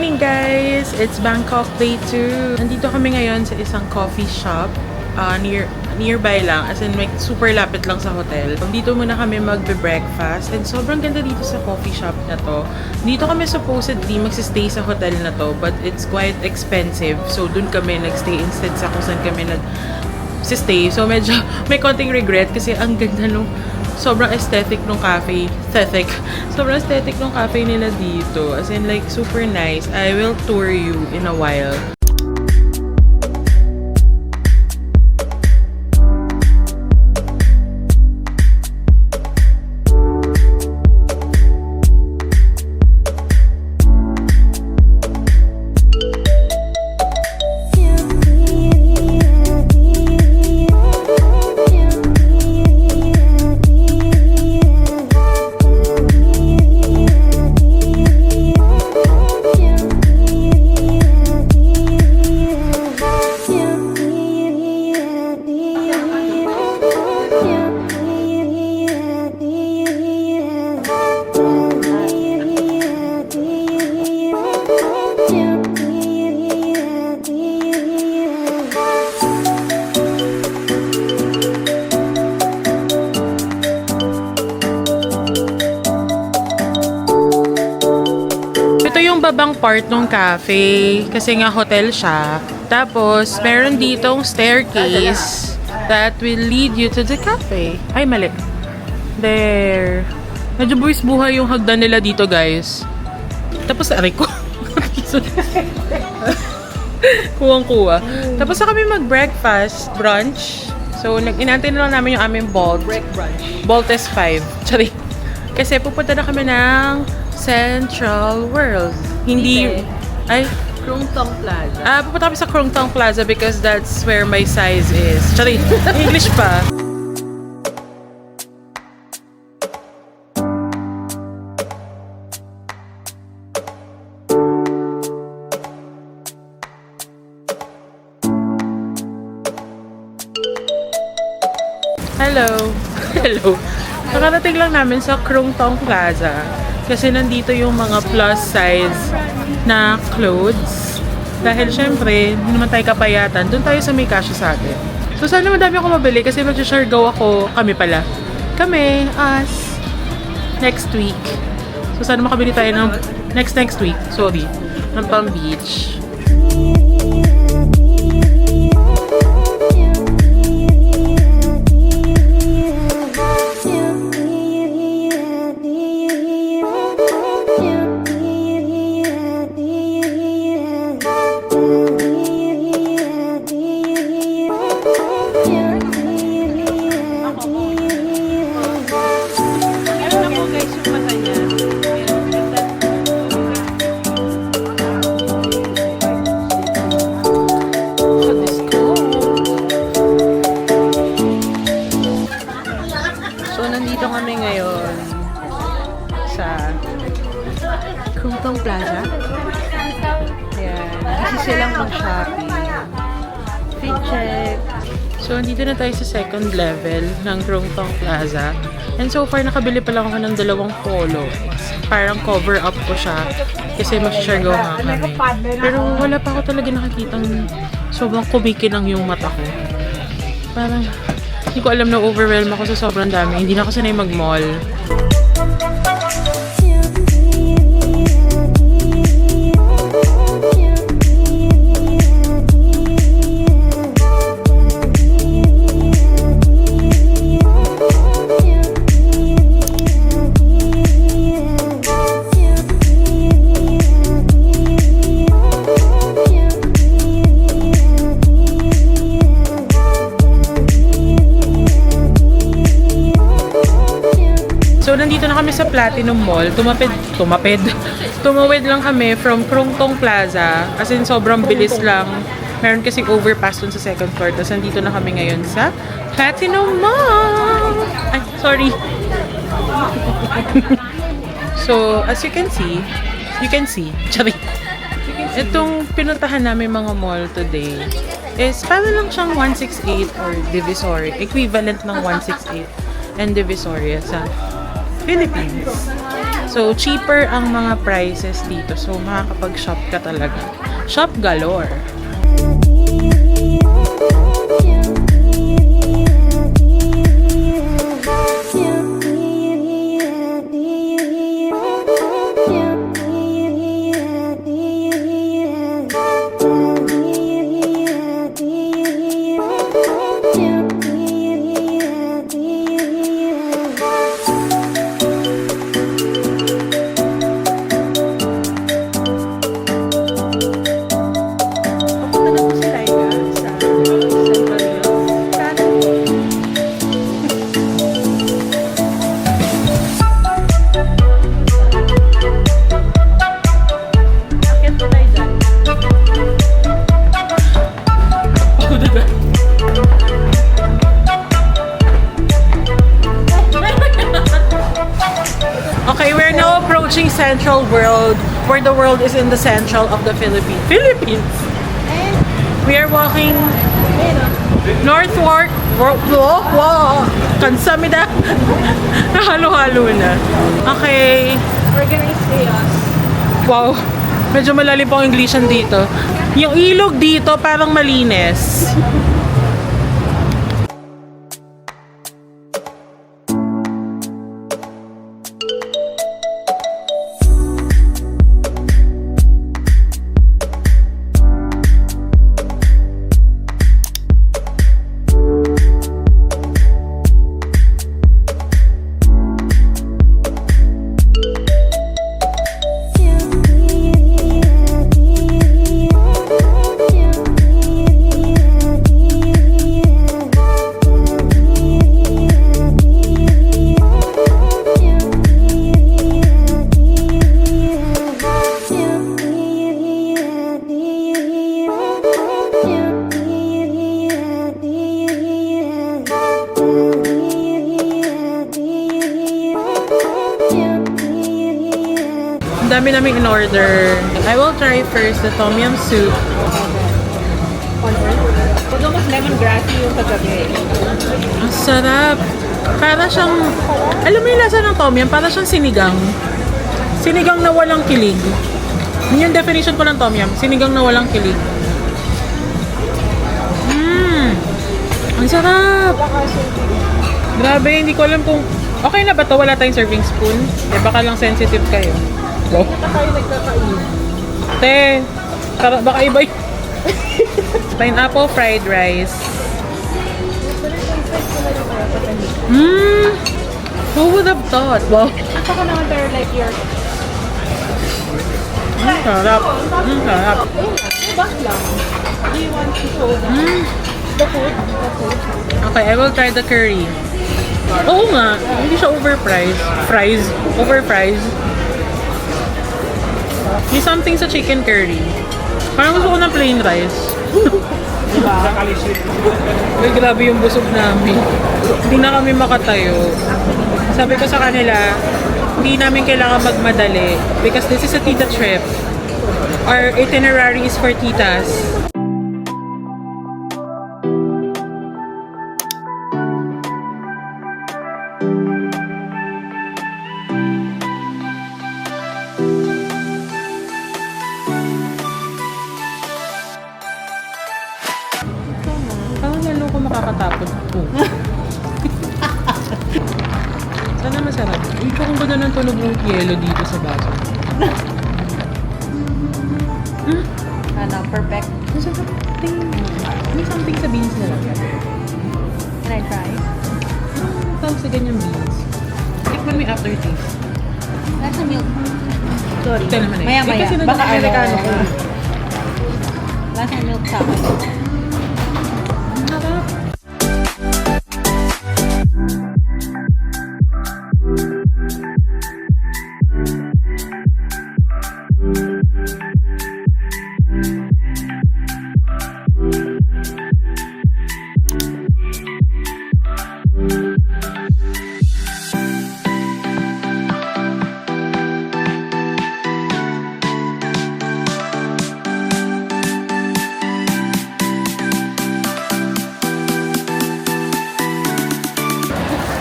morning, guys! It's Bangkok Day 2. Nandito kami ngayon sa isang coffee shop. Nearby lang, as in like super lapit lang sa hotel. Dito muna kami magbe-breakfast and sobrang ganda dito sa coffee shop na to. Dito kami supposedly magsistay sa hotel na to, but it's quite expensive. So dun kami nagstay instead sa kung saan kami nag-stay. So medyo may konting regret kasi ang ganda nung sobrang aesthetic nung cafe. Sobrang aesthetic nung cafe nila dito. As in like super nice. I will tour you in a while. Babang part ng cafe kasi nga hotel siya. Tapos meron ditong staircase that will lead you to the cafe. Ay, mali. There. Medyo buwis buhay yung hagdan nila dito, guys. Tapos aray ko. Kuwang-kuwa. Tapos na kami mag-breakfast, brunch. So, inantay na lang namin yung aming Bolt. Bolt S5. Sorry. Kasi pupunta na kami ng Central World. Hindi... Ay? Krung Thong Plaza. Pupunta kami sa Krung Thong Plaza because that's where my size is. Sorry, English pa. Hello. Hello. Nakarating lang namin sa Krung Thong Plaza. Kasi nandito yung mga plus size na clothes. Dahil syempre, hindi naman tayo kapayatan. Doon tayo sa may kasya sa atin. So sana madami ako mabili kasi mag-share go ako. Kami, us, next week. So sana makabili tayo ng next week. Sorry. Ng Palm Beach. Krung Thong Plaza. Ayan. Kasi silang mag-shopping. Fit check. So, andito na tayo sa second level ng Krung Thong Plaza. And so far, nakabili pa lang ako ng 2 polo. Parang cover up ko siya. Kasi mag-share go nga kami. Pero wala pa ako talaga nakikitang sobrang kumikinang yung mata ko. Parang, hindi ko alam na overwhelm ako sa sobrang dami. Hindi na ako sanay mag-mall. So, nandito na kami sa Platinum Mall. Tumawid lang kami from Krung Thong Plaza. As in, sobrang bilis lang. Meron kasing overpass dun sa second floor. Tapos, nandito na kami ngayon sa Platinum Mall. Ay, sorry. So, as you can see, Charing. Itong pinuntahan namin mga mall today is para lang siyang 168 or Divisoria. Equivalent ng 168 and Divisoria sa Philippines. So, cheaper ang mga prices dito. So, makakapag-shop ka talaga. Shop galore. Okay, we're now approaching Central World, where the world is in the central of the Philippines. We are walking northward. Kansamida. Nahalo-halo na. Okay. Organized chaos. Wow. Medyo malalim po ang Englishan dito. Yung ilog dito parang malinis. Ang dami namin in order. I will try first the tom yum soup. Pag mas lemongrassy yung kagabi. Ang sarap. Para siyang, alam mo yung lasa ng tom yum? Para siyang sinigang. Sinigang na walang kilig. Yun yung definition ko ng tom yum. Sinigang na walang kilig. Ang sarap. Grabe, hindi ko alam kung okay na ba to? Wala tayong serving spoon? Eh, baka lang sensitive kayo. Wow. Tayo nagkakain. Te, baka iba yun. Pineapple fried rice. Who would have thought? Wow. Ako ka naman pero like your... Sarap. Sarap. Bak lang. Do you want to show them? The food? The food? Okay, I will try the curry. Oo nga, hindi siya overpriced. Overpriced. May something sa chicken curry. Parang gusto ko ng plain rice. Diba? Ay, grabe yung busog namin. Hindi na kami makatayo. Sabi ko sa kanila, hindi namin kailangan magmadali because this is a tita trip. Our itinerary is for titas. Makakatapos po. Sana masarap. Uy, kung ganda ng tunog ng yelo dito sa baso. Ano, perfect. May something sa beans na lang. Can I try? Tawag sa ganyang beans. Tikman mo yung aftertaste. That's a milk. Sorry. Ito naman eh. Maya-maya. Kasi Baka Amerikano ko. Lasa milk sa akin. Harap.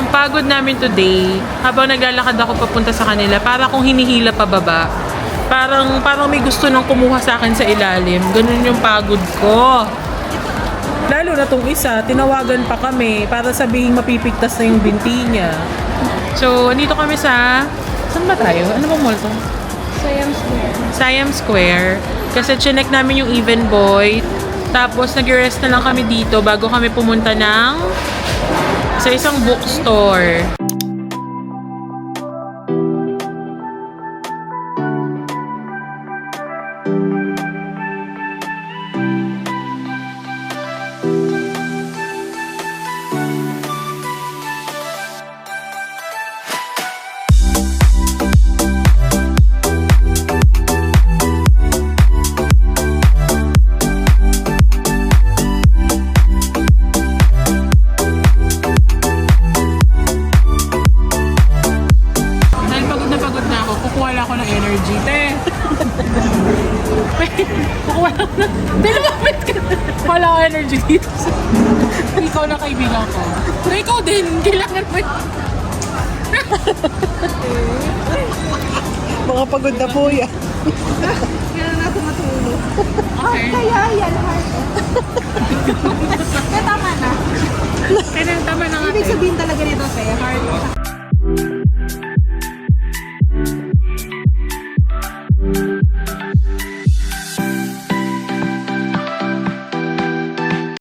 yung pagod namin today, habang naglalakad ako papunta sa kanila, para kung hinihila pababa. Parang may gusto nang kumuha sa akin sa ilalim. Ganun yung pagod ko. Lalo na tong isa, tinawagan pa kami para sabihin mapipigtas na yung binti niya. So, andito kami sa... Saan ba tayo? Ano ba mall to? Siam Square. Siam Square. Kasi chinek namin yung Even Boy. Tapos nag-rest na lang kami dito bago kami pumunta sa isang bookstore. Dahil pagod na ako, kukuha lang ako ng energy. Kukuha lang na. Lumapit ka. Kukuha lang ako ng energy dito. Ikaw na kaibigan ko. Pero ikaw din, kailangan mo. Mga pagod na po yan. Kailan natin matulog. Okay. Kaya yan, heart. Kaya tama na. Kaya tama na nga. Ibig sabihin talaga nito sa'yo, heart.